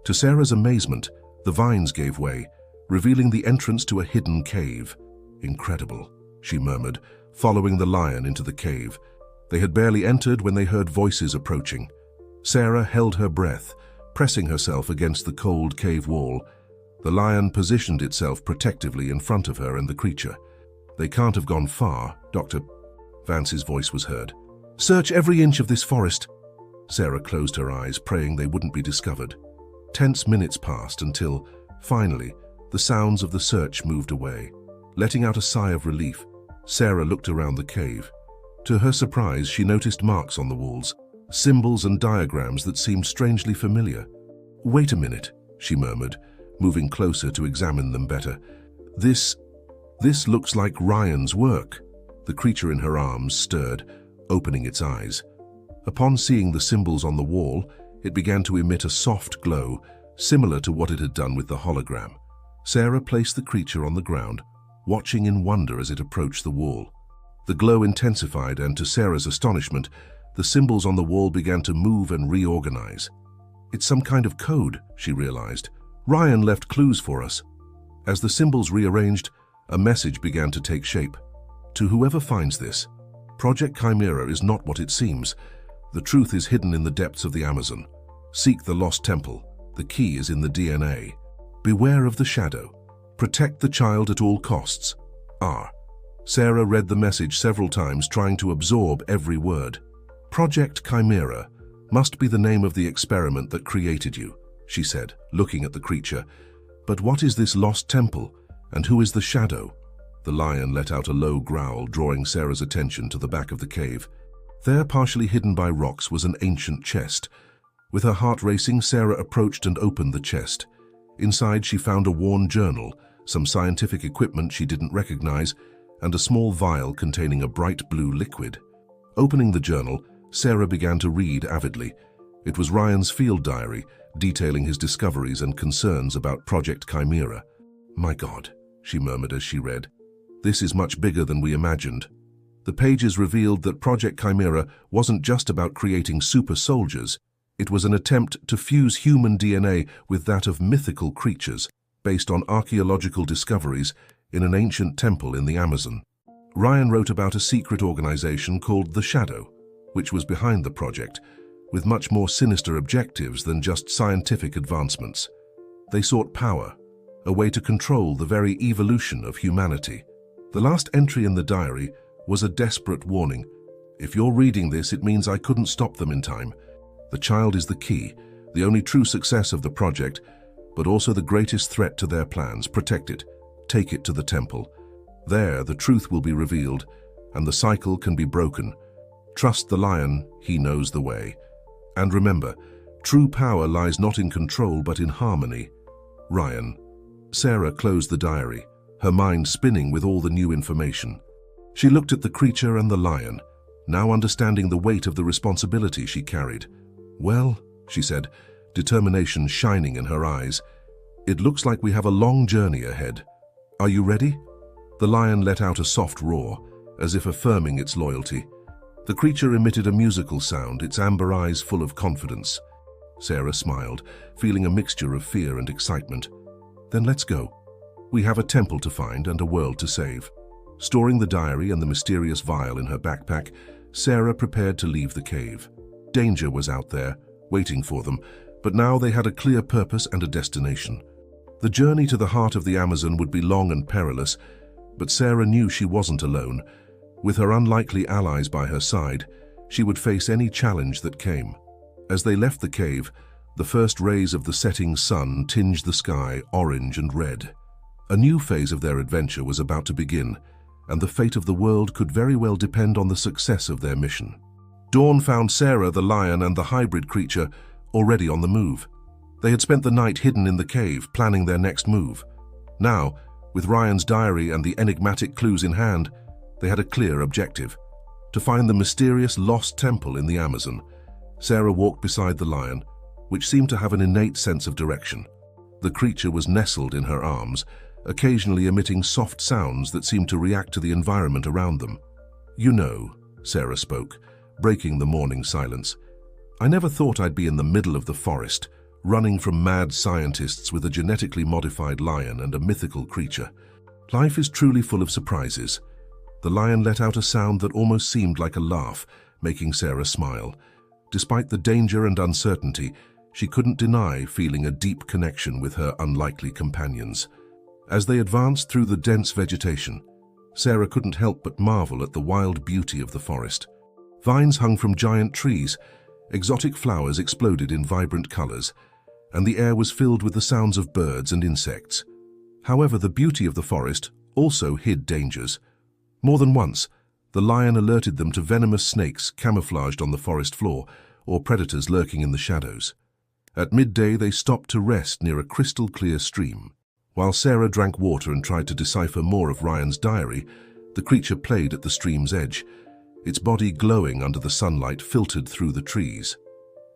To Sarah's amazement, the vines gave way, revealing the entrance to a hidden cave. "Incredible," she murmured, following the lion into the cave. They had barely entered when they heard voices approaching. Sarah held her breath, pressing herself against the cold cave wall. The lion positioned itself protectively in front of her and the creature. "They can't have gone far," Dr. Vance's voice was heard. "Search every inch of this forest." Sarah closed her eyes, praying they wouldn't be discovered. Tense minutes passed until, finally, the sounds of the search moved away. Letting out a sigh of relief, Sarah looked around the cave. To her surprise, she noticed marks on the walls, symbols and diagrams that seemed strangely familiar. "Wait a minute," she murmured, moving closer to examine them better. This looks like Ryan's work." The creature in her arms stirred, opening its eyes. Upon seeing the symbols on the wall, it began to emit a soft glow, similar to what it had done with the hologram. Sarah placed the creature on the ground, watching in wonder as it approached the wall. The glow intensified, and to Sarah's astonishment, the symbols on the wall began to move and reorganize. "It's some kind of code," she realized. "Ryan left clues for us." As the symbols rearranged, a message began to take shape. "To whoever finds this, Project Chimera is not what it seems. The truth is hidden in the depths of the Amazon. Seek the lost temple. The key is in the DNA. Beware of the shadow. Protect the child at all costs. R." Sarah read the message several times, trying to absorb every word. "Project Chimera must be the name of the experiment that created you," she said, looking at the creature. "But what is this lost temple, and who is the shadow?" The lion let out a low growl, drawing Sarah's attention to the back of the cave. There, partially hidden by rocks, was an ancient chest. With her heart racing, Sarah approached and opened the chest. Inside, she found a worn journal, some scientific equipment she didn't recognize, and a small vial containing a bright blue liquid. Opening the journal, Sarah began to read avidly. It was Ryan's field diary, detailing his discoveries and concerns about Project Chimera. "My God," she murmured as she read. "This is much bigger than we imagined." The pages revealed that Project Chimera wasn't just about creating super soldiers. It was an attempt to fuse human DNA with that of mythical creatures, based on archaeological discoveries in an ancient temple in the Amazon. Ryan wrote about a secret organization called The Shadow, which was behind the project, with much more sinister objectives than just scientific advancements. They sought power, a way to control the very evolution of humanity. The last entry in the diary was a desperate warning. "If you're reading this, it means I couldn't stop them in time. The child is the key, the only true success of the project, but also the greatest threat to their plans. Protect it. Take it to the temple. There, the truth will be revealed, and the cycle can be broken. Trust the lion, he knows the way. And remember, true power lies not in control, but in harmony. Ryan." Sarah closed the diary, her mind spinning with all the new information. She looked at the creature and the lion, now understanding the weight of the responsibility she carried. "Well," she said, determination shining in her eyes, "it looks like we have a long journey ahead. Are you ready?" The lion let out a soft roar, as if affirming its loyalty. The creature emitted a musical sound, its amber eyes full of confidence. Sarah smiled, feeling a mixture of fear and excitement. "Then let's go. We have a temple to find and a world to save." Storing the diary and the mysterious vial in her backpack, Sarah prepared to leave the cave. Danger was out there, waiting for them, but now they had a clear purpose and a destination. The journey to the heart of the Amazon would be long and perilous, but Sarah knew she wasn't alone. With her unlikely allies by her side, she would face any challenge that came. As they left the cave, the first rays of the setting sun tinged the sky orange and red. A new phase of their adventure was about to begin, and the fate of the world could very well depend on the success of their mission. Dawn found Sarah, the lion, and the hybrid creature already on the move. They had spent the night hidden in the cave, planning their next move. Now, with Ryan's diary and the enigmatic clues in hand, they had a clear objective: to find the mysterious lost temple in the Amazon. Sarah walked beside the lion, which seemed to have an innate sense of direction. The creature was nestled in her arms, occasionally emitting soft sounds that seemed to react to the environment around them. "You know," Sarah spoke, breaking the morning silence, "I never thought I'd be in the middle of the forest, running from mad scientists with a genetically modified lion and a mythical creature. Life is truly full of surprises." The lion let out a sound that almost seemed like a laugh, making Sarah smile. Despite the danger and uncertainty, she couldn't deny feeling a deep connection with her unlikely companions. As they advanced through the dense vegetation, Sarah couldn't help but marvel at the wild beauty of the forest. Vines hung from giant trees, exotic flowers exploded in vibrant colors, and the air was filled with the sounds of birds and insects. However, the beauty of the forest also hid dangers. More than once, the lion alerted them to venomous snakes camouflaged on the forest floor or predators lurking in the shadows. At midday, they stopped to rest near a crystal-clear stream. While Sarah drank water and tried to decipher more of Ryan's diary, the creature played at the stream's edge, its body glowing under the sunlight filtered through the trees.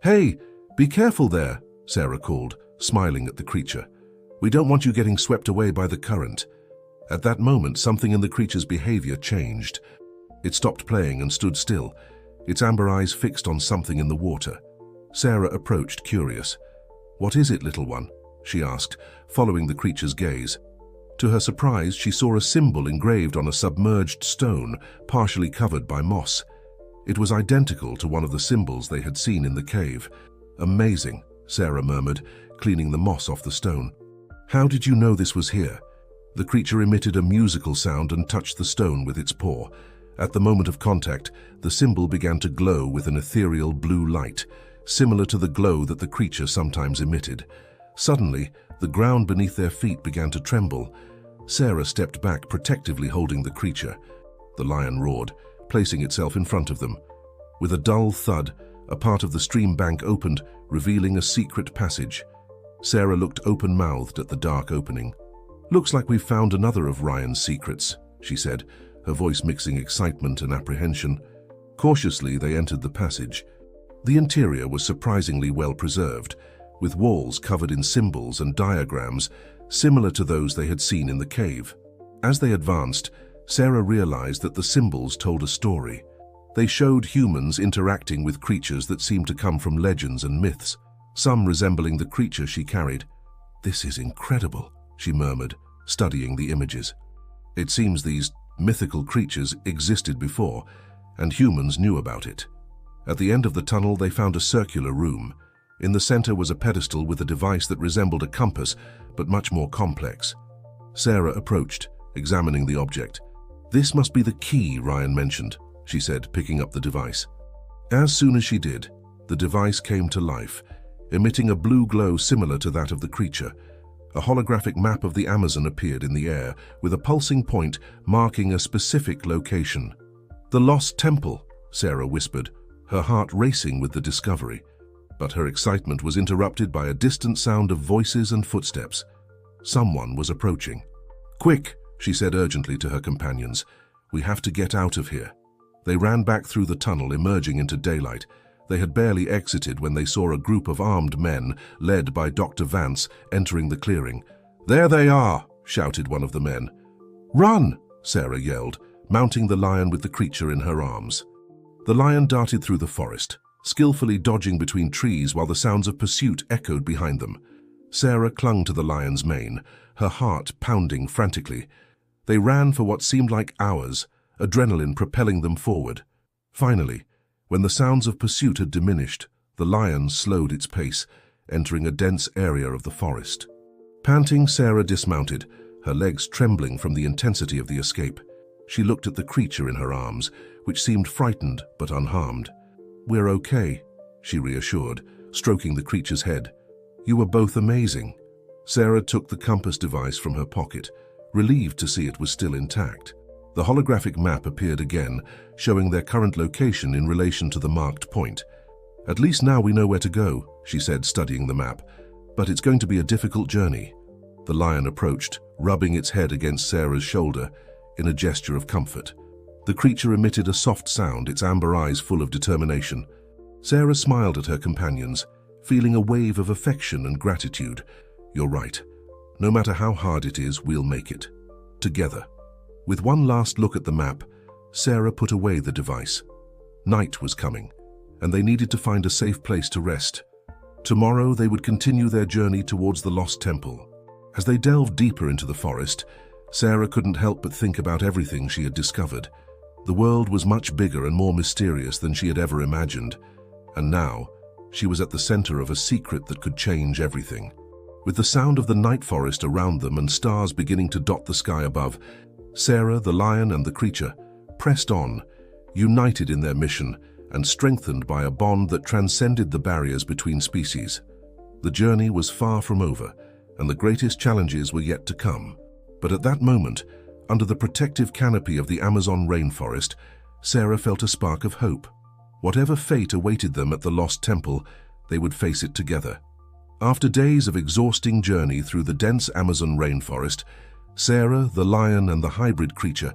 "Hey, be careful there," Sarah called, smiling at the creature. "We don't want you getting swept away by the current." At that moment, something in the creature's behavior changed. It stopped playing and stood still, its amber eyes fixed on something in the water. Sarah approached, curious. "What is it, little one?" she asked, following the creature's gaze. To her surprise, she saw a symbol engraved on a submerged stone, partially covered by moss. It was identical to one of the symbols they had seen in the cave. "Amazing," Sarah murmured, cleaning the moss off the stone. "How did you know this was here?" The creature emitted a musical sound and touched the stone with its paw. At the moment of contact, the symbol began to glow with an ethereal blue light, similar to the glow that the creature sometimes emitted. Suddenly, the ground beneath their feet began to tremble. Sarah stepped back, protectively holding the creature. The lion roared, placing itself in front of them. With a dull thud, a part of the stream bank opened, revealing a secret passage. Sarah looked open-mouthed at the dark opening. "Looks like we've found another of Ryan's secrets," she said, her voice mixing excitement and apprehension. Cautiously, they entered the passage. The interior was surprisingly well preserved, with walls covered in symbols and diagrams similar to those they had seen in the cave. As they advanced, Sarah realized that the symbols told a story. They showed humans interacting with creatures that seemed to come from legends and myths, some resembling the creature she carried. "This is incredible," she murmured, studying the images. It seems these mythical creatures existed before, and humans knew about it. At the end of the tunnel, they found a circular room. In the center was a pedestal with a device that resembled a compass, but much more complex. Sarah approached, examining the object. "This must be the key Ryan mentioned," she said, picking up the device. As soon as she did, the device came to life, emitting a blue glow similar to that of the creature. A holographic map of the Amazon appeared in the air, with a pulsing point marking a specific location. "The Lost Temple," Sarah whispered, her heart racing with the discovery. But her excitement was interrupted by a distant sound of voices and footsteps. Someone was approaching. "Quick," she said urgently to her companions. "We have to get out of here." They ran back through the tunnel, emerging into daylight. They had barely exited when they saw a group of armed men, led by Dr. Vance, entering the clearing. "There they are!" shouted one of the men. "Run!" Sarah yelled, mounting the lion with the creature in her arms. The lion darted through the forest, skillfully dodging between trees while the sounds of pursuit echoed behind them. Sarah clung to the lion's mane, her heart pounding frantically. They ran for what seemed like hours, adrenaline propelling them forward. Finally, when the sounds of pursuit had diminished, the lion slowed its pace, entering a dense area of the forest. Panting, Sarah dismounted, her legs trembling from the intensity of the escape. She looked at the creature in her arms, which seemed frightened but unharmed. "We're okay," she reassured, stroking the creature's head. "You were both amazing." Sarah took the compass device from her pocket, relieved to see it was still intact. The holographic map appeared again, showing their current location in relation to the marked point. "At least now we know where to go," she said, studying the map. "But it's going to be a difficult journey." The lion approached, rubbing its head against Sarah's shoulder in a gesture of comfort. The creature emitted a soft sound, its amber eyes full of determination. Sarah smiled at her companions, feeling a wave of affection and gratitude. "You're right. No matter how hard it is, we'll make it. Together." With one last look at the map, Sarah put away the device. Night was coming, and they needed to find a safe place to rest. Tomorrow they would continue their journey towards the Lost Temple. As they delved deeper into the forest, Sarah couldn't help but think about everything she had discovered. The world was much bigger and more mysterious than she had ever imagined, and now she was at the center of a secret that could change everything. With the sound of the night forest around them and stars beginning to dot the sky above, Sarah, the lion, and the creature pressed on, united in their mission and strengthened by a bond that transcended the barriers between species. The journey was far from over, and the greatest challenges were yet to come. But at that moment, under the protective canopy of the Amazon rainforest, Sarah felt a spark of hope. Whatever fate awaited them at the Lost Temple, they would face it together. After days of exhausting journey through the dense Amazon rainforest, Sarah, the lion, and the hybrid creature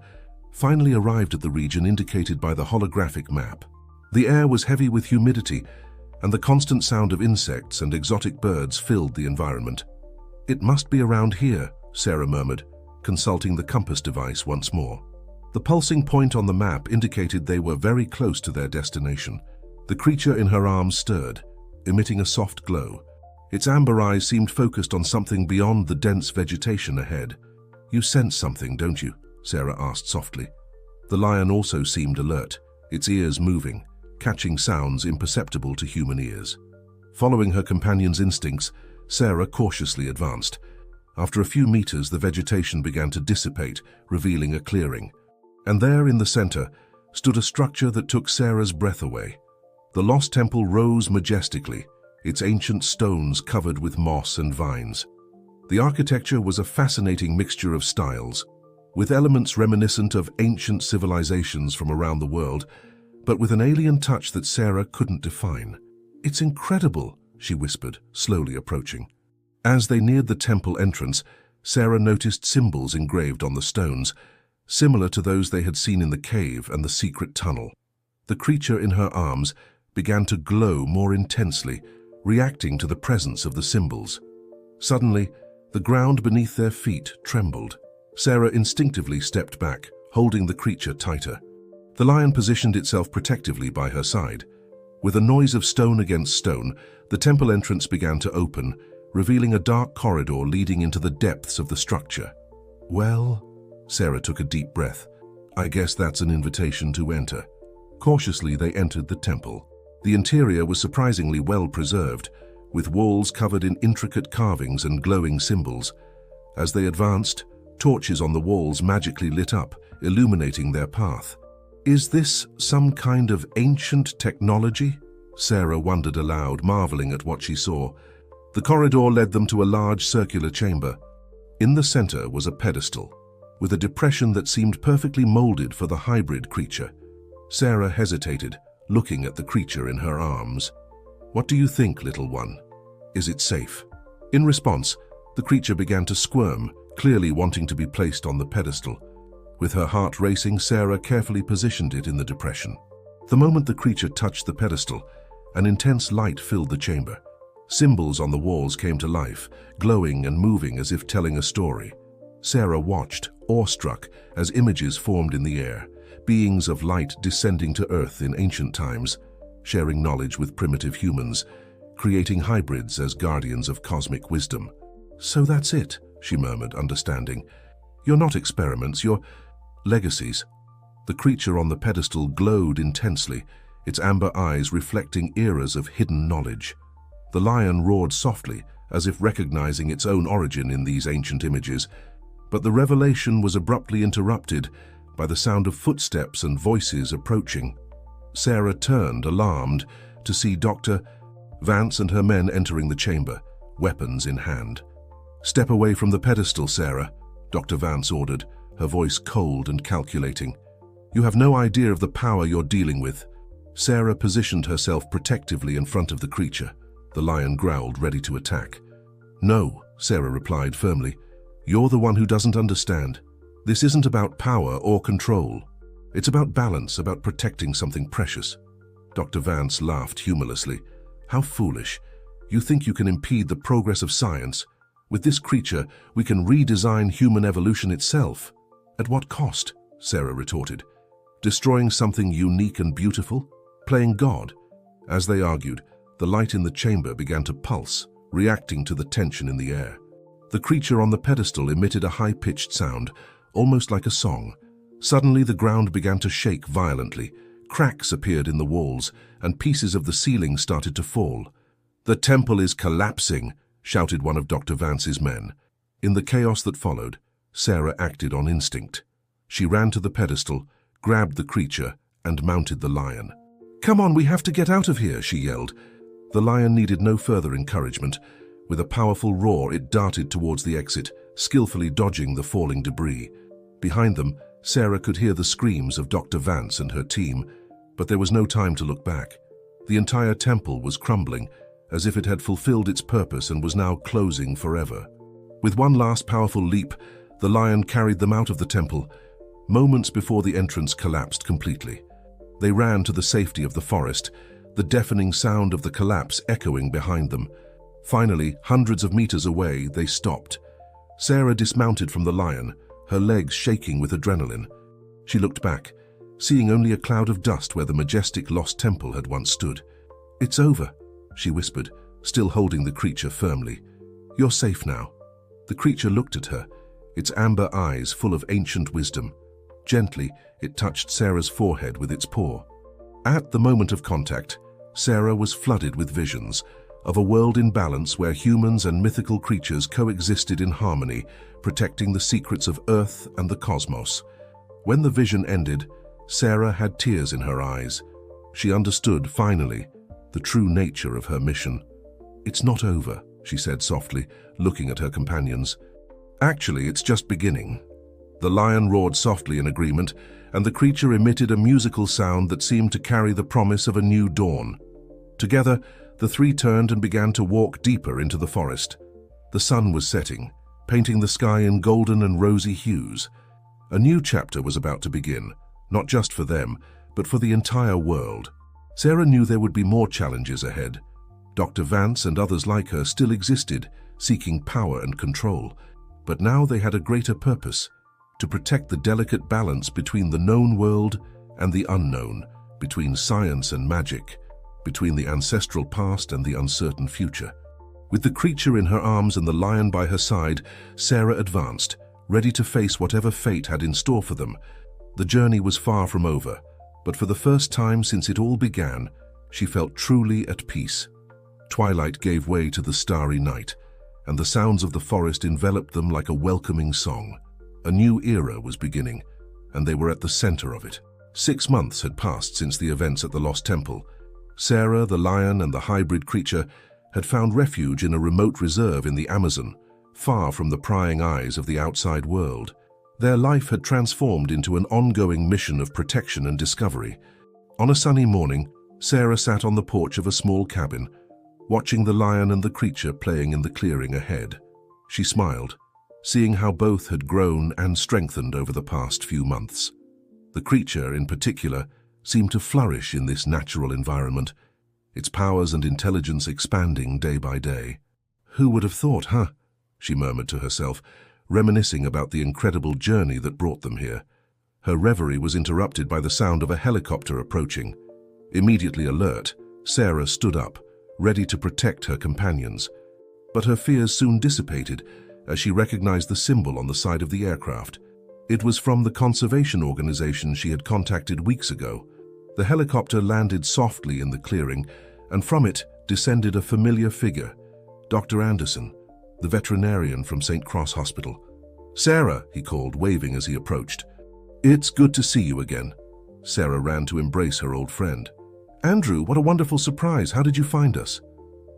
finally arrived at the region indicated by the holographic map. The air was heavy with humidity, and the constant sound of insects and exotic birds filled the environment. "It must be around here," Sarah murmured, consulting the compass device once more. The pulsing point on the map indicated they were very close to their destination. The creature in her arms stirred, emitting a soft glow. Its amber eyes seemed focused on something beyond the dense vegetation ahead. "You sense something, don't you?" Sarah asked softly. The lion also seemed alert, its ears moving, catching sounds imperceptible to human ears. Following her companion's instincts, Sarah cautiously advanced. After a few meters, the vegetation began to dissipate, revealing a clearing. And there in the center stood a structure that took Sarah's breath away. The Lost Temple rose majestically, its ancient stones covered with moss and vines. The architecture was a fascinating mixture of styles, with elements reminiscent of ancient civilizations from around the world, but with an alien touch that Sarah couldn't define. "It's incredible," she whispered, slowly approaching. As they neared the temple entrance, Sarah noticed symbols engraved on the stones, similar to those they had seen in the cave and the secret tunnel. The creature in her arms began to glow more intensely, reacting to the presence of the symbols. Suddenly, the ground beneath their feet trembled. Sarah instinctively stepped back, holding the creature tighter. The lion positioned itself protectively by her side. With a noise of stone against stone, the temple entrance began to open, revealing a dark corridor leading into the depths of the structure. "Well," Sarah took a deep breath, "I guess that's an invitation to enter." Cautiously, they entered the temple. The interior was surprisingly well preserved, with walls covered in intricate carvings and glowing symbols. As they advanced, torches on the walls magically lit up, illuminating their path. "Is this some kind of ancient technology?" Sarah wondered aloud, marveling at what she saw. The corridor led them to a large circular chamber. In the center was a pedestal, with a depression that seemed perfectly molded for the hybrid creature. Sarah hesitated, looking at the creature in her arms. "What do you think, little one? Is it safe?" In response, the creature began to squirm, clearly wanting to be placed on the pedestal. With her heart racing, Sarah carefully positioned it in the depression. The moment the creature touched the pedestal, an intense light filled the chamber. Symbols on the walls came to life, glowing and moving as if telling a story. Sarah watched, awestruck, as images formed in the air, beings of light descending to Earth in ancient times, sharing knowledge with primitive humans, creating hybrids as guardians of cosmic wisdom. "So that's it," she murmured, understanding. "You're not experiments, you're legacies." The creature on the pedestal glowed intensely, its amber eyes reflecting eras of hidden knowledge. The lion roared softly, as if recognizing its own origin in these ancient images, but the revelation was abruptly interrupted by the sound of footsteps and voices approaching. Sarah turned, alarmed, to see Dr. Vance and her men entering the chamber, weapons in hand. "Step away from the pedestal, Sarah," Dr. Vance ordered, her voice cold and calculating. "You have no idea of the power you're dealing with." Sarah positioned herself protectively in front of the creature. The lion growled, ready to attack. "No," Sarah replied firmly. "You're the one who doesn't understand. This isn't about power or control. It's about balance, about protecting something precious." Dr. Vance laughed humorlessly. "How foolish. You think you can impede the progress of science? With this creature, we can redesign human evolution itself." "At what cost?" Sarah retorted. "Destroying something unique and beautiful? Playing God?" As they argued, the light in the chamber began to pulse, reacting to the tension in the air. The creature on the pedestal emitted a high-pitched sound, almost like a song. Suddenly, the ground began to shake violently. Cracks appeared in the walls, and pieces of the ceiling started to fall. "The temple is collapsing," shouted one of Dr. Vance's men. In the chaos that followed, Sarah acted on instinct. She ran to the pedestal, grabbed the creature, and mounted the lion. "Come on, we have to get out of here," she yelled. The lion needed no further encouragement. With a powerful roar, it darted towards the exit, skillfully dodging the falling debris. Behind them, Sarah could hear the screams of Dr. Vance and her team, but there was no time to look back. The entire temple was crumbling, as if it had fulfilled its purpose and was now closing forever. With one last powerful leap, the lion carried them out of the temple, moments before the entrance collapsed completely. They ran to the safety of the forest, the deafening sound of the collapse echoing behind them. Finally, hundreds of meters away, they stopped. Sarah dismounted from the lion, her legs shaking with adrenaline. She looked back, seeing only a cloud of dust where the majestic lost temple had once stood. "It's over," she whispered, still holding the creature firmly. "You're safe now." The creature looked at her, its amber eyes full of ancient wisdom. Gently, it touched Sarah's forehead with its paw. At the moment of contact, Sarah was flooded with visions of a world in balance where humans and mythical creatures coexisted in harmony, protecting the secrets of Earth and the cosmos. When the vision ended, Sarah had tears in her eyes. She understood, finally, the true nature of her mission. "It's not over," she said softly, looking at her companions. "Actually, it's just beginning." The lion roared softly in agreement, and the creature emitted a musical sound that seemed to carry the promise of a new dawn. Together, the three turned and began to walk deeper into the forest. The sun was setting, painting the sky in golden and rosy hues. A new chapter was about to begin, not just for them, but for the entire world. Sarah knew there would be more challenges ahead. Dr. Vance and others like her still existed, seeking power and control. But now they had a greater purpose: to protect the delicate balance between the known world and the unknown, between science and magic, between the ancestral past and the uncertain future. With the creature in her arms and the lion by her side, Sarah advanced, ready to face whatever fate had in store for them. The journey was far from over, but for the first time since it all began, she felt truly at peace. Twilight gave way to the starry night, and the sounds of the forest enveloped them like a welcoming song. A new era was beginning, and they were at the center of it. 6 months had passed since the events at the Lost Temple. Sarah, the lion, and the hybrid creature had found refuge in a remote reserve in the Amazon, far from the prying eyes of the outside world. Their life had transformed into an ongoing mission of protection and discovery. On a sunny morning, Sarah sat on the porch of a small cabin, watching the lion and the creature playing in the clearing ahead. She smiled, seeing how both had grown and strengthened over the past few months. The creature, in particular, seemed to flourish in this natural environment, its powers and intelligence expanding day by day. "Who would have thought, huh?" she murmured to herself, reminiscing about the incredible journey that brought them here. Her reverie was interrupted by the sound of a helicopter approaching. Immediately alert, Sarah stood up, ready to protect her companions. But her fears soon dissipated as she recognized the symbol on the side of the aircraft. It was from the conservation organization she had contacted weeks ago. The helicopter landed softly in the clearing, and from it descended a familiar figure, Dr. Anderson, the veterinarian from St. Cross Hospital. "Sarah," he called, waving as he approached. "It's good to see you again." Sarah ran to embrace her old friend. "Andrew, what a wonderful surprise. How did you find us?"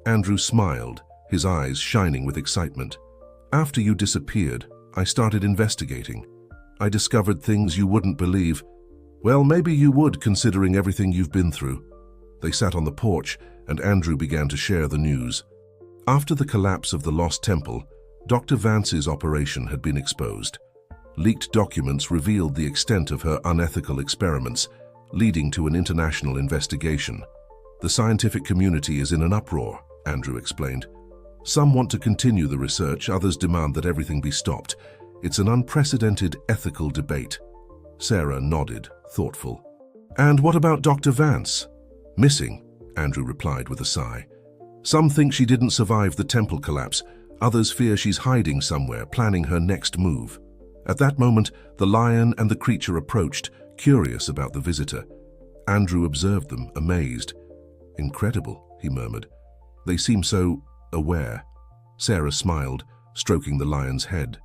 Andrew smiled, his eyes shining with excitement. "After you disappeared, I started investigating. I discovered things you wouldn't believe. Well, maybe you would, considering everything you've been through." They sat on the porch, and Andrew began to share the news. After the collapse of the Lost Temple, Dr. Vance's operation had been exposed. Leaked documents revealed the extent of her unethical experiments, leading to an international investigation. "The scientific community is in an uproar," Andrew explained. "Some want to continue the research, others demand that everything be stopped. It's an unprecedented ethical debate." Sarah nodded, thoughtful. "And what about Dr. Vance?" "Missing," Andrew replied with a sigh. "Some think she didn't survive the temple collapse. Others fear she's hiding somewhere, planning her next move." At that moment, the lion and the creature approached, curious about the visitor. Andrew observed them, amazed. "Incredible," he murmured. "They seem so aware." Sarah smiled, stroking the lion's head.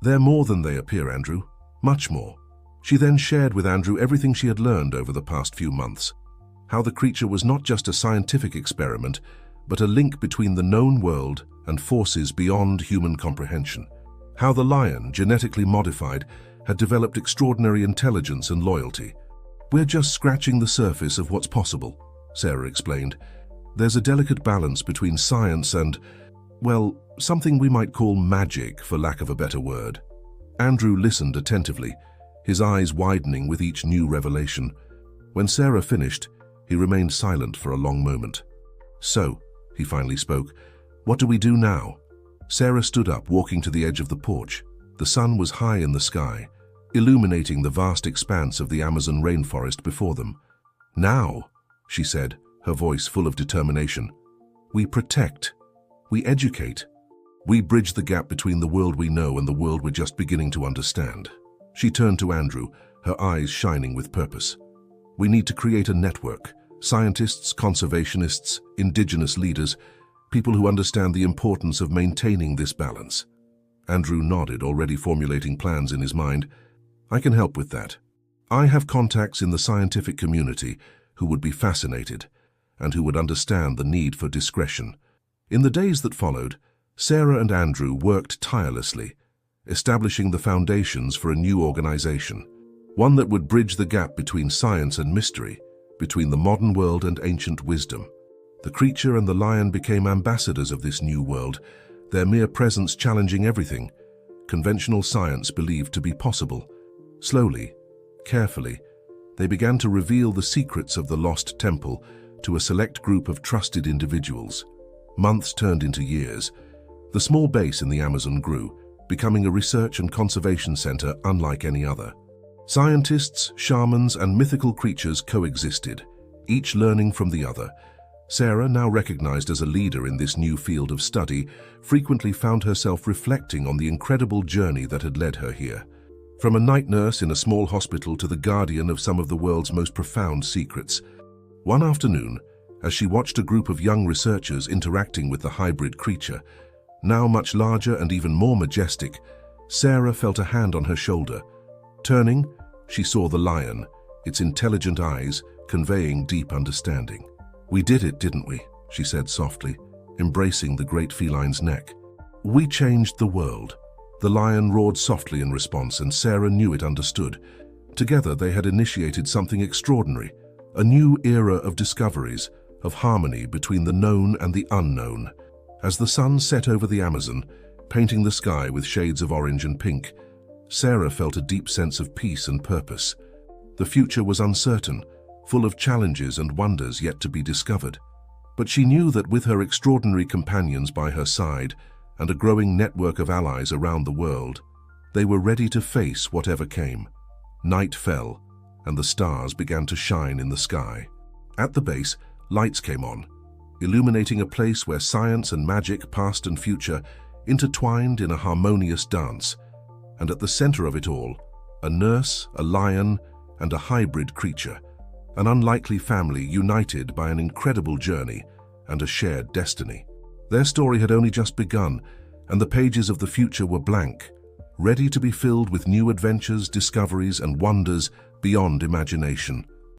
"They're more than they appear, Andrew. Much more." She then shared with Andrew everything she had learned over the past few months. How the creature was not just a scientific experiment, but a link between the known world and forces beyond human comprehension. How the lion, genetically modified, had developed extraordinary intelligence and loyalty. "We're just scratching the surface of what's possible," Sarah explained. "There's a delicate balance between science and, well, something we might call magic, for lack of a better word." Andrew listened attentively, his eyes widening with each new revelation. When Sarah finished, he remained silent for a long moment. "So," he finally spoke, "what do we do now?" Sarah stood up, walking to the edge of the porch. The sun was high in the sky, illuminating the vast expanse of the Amazon rainforest before them. "Now," she said, her voice full of determination, "we protect, we educate, we bridge the gap between the world we know and the world we're just beginning to understand." She turned to Andrew, her eyes shining with purpose. "We need to create a network, scientists, conservationists, indigenous leaders, people who understand the importance of maintaining this balance." Andrew nodded, already formulating plans in his mind. "I can help with that. I have contacts in the scientific community who would be fascinated and who would understand the need for discretion." In the days that followed, Sarah and Andrew worked tirelessly, establishing the foundations for a new organization, one that would bridge the gap between science and mystery, between the modern world and ancient wisdom. The creature and the lion became ambassadors of this new world, their mere presence challenging everything conventional science believed to be possible. Slowly, carefully, they began to reveal the secrets of the lost temple to a select group of trusted individuals. Months turned into years. The small base in the Amazon grew, becoming a research and conservation center unlike any other. Scientists, shamans, and mythical creatures coexisted, each learning from the other. Sarah, now recognized as a leader in this new field of study, frequently found herself reflecting on the incredible journey that had led her here. From a night nurse in a small hospital to the guardian of some of the world's most profound secrets. One afternoon, as she watched a group of young researchers interacting with the hybrid creature, now much larger and even more majestic, Sarah felt a hand on her shoulder. Turning, she saw the lion, its intelligent eyes conveying deep understanding. "We did it, didn't we?" she said softly, embracing the great feline's neck. "We changed the world." The lion roared softly in response, and Sarah knew it understood. Together they had initiated something extraordinary, a new era of discoveries, of harmony between the known and the unknown. As the sun set over the Amazon, painting the sky with shades of orange and pink, Sarah felt a deep sense of peace and purpose. The future was uncertain, full of challenges and wonders yet to be discovered. But she knew that with her extraordinary companions by her side and a growing network of allies around the world, they were ready to face whatever came. Night fell, and the stars began to shine in the sky. At the base, lights came on, illuminating a place where science and magic, past and future, intertwined in a harmonious dance. And at the center of it all, a nurse, a lion, and a hybrid creature, an unlikely family united by an incredible journey and a shared destiny. Their story had only just begun, and the pages of the future were blank, ready to be filled with new adventures, discoveries, and wonders beyond imagination.